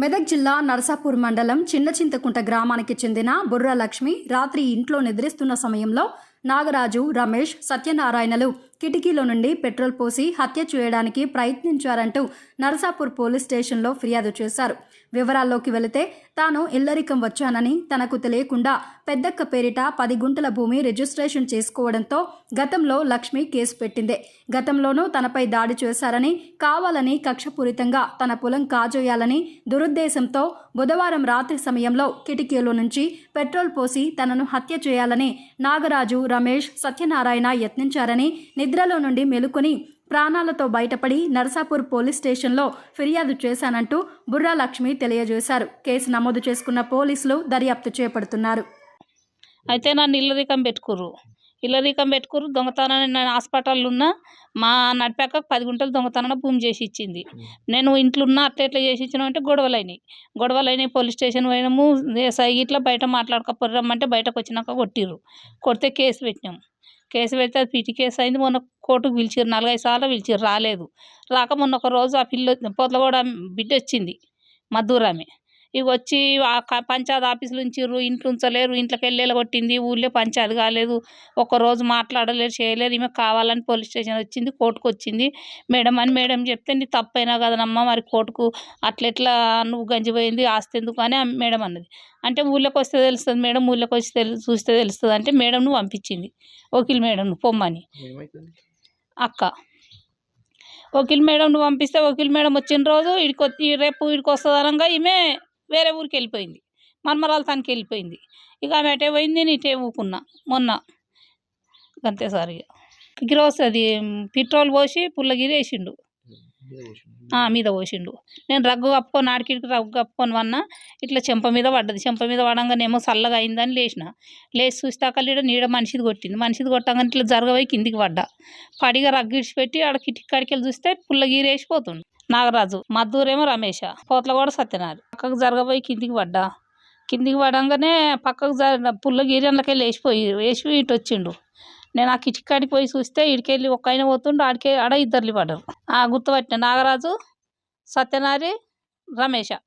మెదక్ జిల్లా నరసాపూర్ మండలం చిన్నచింతకుంట గ్రామానికి చెందిన బుర్ర లక్ష్మి రాత్రి ఇంట్లో నిద్రిస్తున్న సమయంలో నాగరాజు, రమేష్, సత్యనారాయణలు కిటికీలో నుండి పెట్రోల్ పోసి హత్య చేయడానికి ప్రయత్నించారంటూ నరసాపూర్ పోలీస్ స్టేషన్లో ఫిర్యాదు చేశారు. వివరాల్లోకి వెళితే తాను ఇల్లరికం వచ్చానని, తనకు తెలియకుండా పెద్దక్క పేరిట 10 గుంటల భూమి రిజిస్ట్రేషన్ చేసుకోవడంతో గతంలో లక్ష్మి కేసు పెట్టిందే. గతంలోనూ తనపై దాడి చేశారని, కావాలని కక్షపూరితంగా తన పొలం కాజేయాలని దురుద్దేశంతో బుధవారం రాత్రి సమయంలో కిటికీలో నుంచి పెట్రోల్ పోసి తనను హత్య చేయాలని నాగరాజు, రమేష్, సత్యనారాయణ యత్నించారని, నిద్రలో నుండి మెలుకొని ప్రాణాలతో బయటపడి నరసాపూర్ పోలీస్ స్టేషన్లో ఫిర్యాదు చేశానంటూ బుర్రా లక్ష్మి తెలియజేశారు. కేసు నమోదు చేసుకున్న పోలీసులు దర్యాప్తు చేపడుతున్నారు. అయితే నన్ను ఇల్లరికం పెట్టుకురు దొంగతనాన్ని. నేను హాస్పిటల్లో ఉన్నా, మా నడిపాక 10 గుంటలు దొంగతనాన్ని భూమి చేసి ఇచ్చింది. నేను ఇంట్లో ఉన్నా, అట్లా చేసి ఇచ్చినాం అంటే గొడవలైనాయి. పోలీస్ స్టేషన్ పోయినాము. ఇట్లా బయట మాట్లాడకపోరమ్మంటే బయటకు వచ్చినాక కొడితే కేసు పెట్టినాం. కేసు పెడితే అది పిటి కేసు అయింది. మొన్న కోర్టుకు పిలిచారు, 4-5 సార్లు పిలిచారు, రాలేదు. రాక మొన్న ఒక రోజు ఆ పొట్లగూడ బిడ్డ వచ్చింది, మద్దూరామె. ఇక వచ్చి పంచాయతీ ఆఫీసులు ఉంచిర్రు, ఇంట్లో ఉంచలేరు, ఇంట్లోకి వెళ్ళేలా కొట్టింది. ఊళ్ళో పంచాయతీ కాలేదు, ఒక్కరోజు మాట్లాడలేరు, చేయలేరు. ఈమె కావాలని పోలీస్ స్టేషన్ వచ్చింది, కోర్టుకు వచ్చింది. మేడం చెప్తే నీ తప్పైనా కదనమ్మా, మరి కోర్టుకు అట్లెట్లా నువ్వు గంజిపోయింది, ఆస్తి ఎందుకు అని మేడం అన్నది. అంటే ఊళ్ళోకి వస్తే తెలుస్తుంది మేడం, ఊళ్ళోకి వచ్చి చూస్తే తెలుస్తుంది అంటే మేడంను పంపించింది, వకీల్ మేడంను పొమ్మని. అక్క వకీల్ మేడంను పంపిస్తే వకీల్ మేడం వచ్చిన రోజు రేపు ఇడికి వస్తుంది అనగా ఈమె వేరే ఊరికి వెళ్ళిపోయింది, మర్మరాల తనకి వెళ్ళిపోయింది. ఇక ఆమె అటే పోయింది, నేను ఇటే ఊకున్నా. మొన్న అంతేసారి గిరోస్ అది పెట్రోల్ పోసి పుల్లగిరి వేసిండు, మీద పోసిండు. నేను రగ్గు కప్పుకొని ఆడికిడికి రగ్గు కప్పుకొని వన్నా, ఇట్లా చెంప మీద పడ్డది. చెంప మీద పడంగానేమో చల్లగా అయిందని లేచి చూస్తాక నీడ మనిషిది కొట్టంగానే ఇట్లా జరగబోయి కిందికి పడిగా రగ్గు ఇడిచిపెట్టి ఆడ కిటికీ కాడికి వెళ్ళి చూస్తే పుల్లగిరి వేసిపోతుండు. నాగరాజు, మద్దూరేమో రమేష, పోట్లగూడ సత్యనారాయణ. పక్కకు జరగబోయి కిందికి పడంగానే పక్కకు పుల్లగిరి అందులోకి వేసి ఇటు వచ్చిండు. నేను ఆ కిటికీ కాడికి పోయి చూస్తే ఇడికెళ్ళి ఒక ఆయన పోతుండు, ఆడ ఇద్దరు పడ్డారు. గుర్తుపట్టిన నాగరాజు, సత్యనారి, రమేష.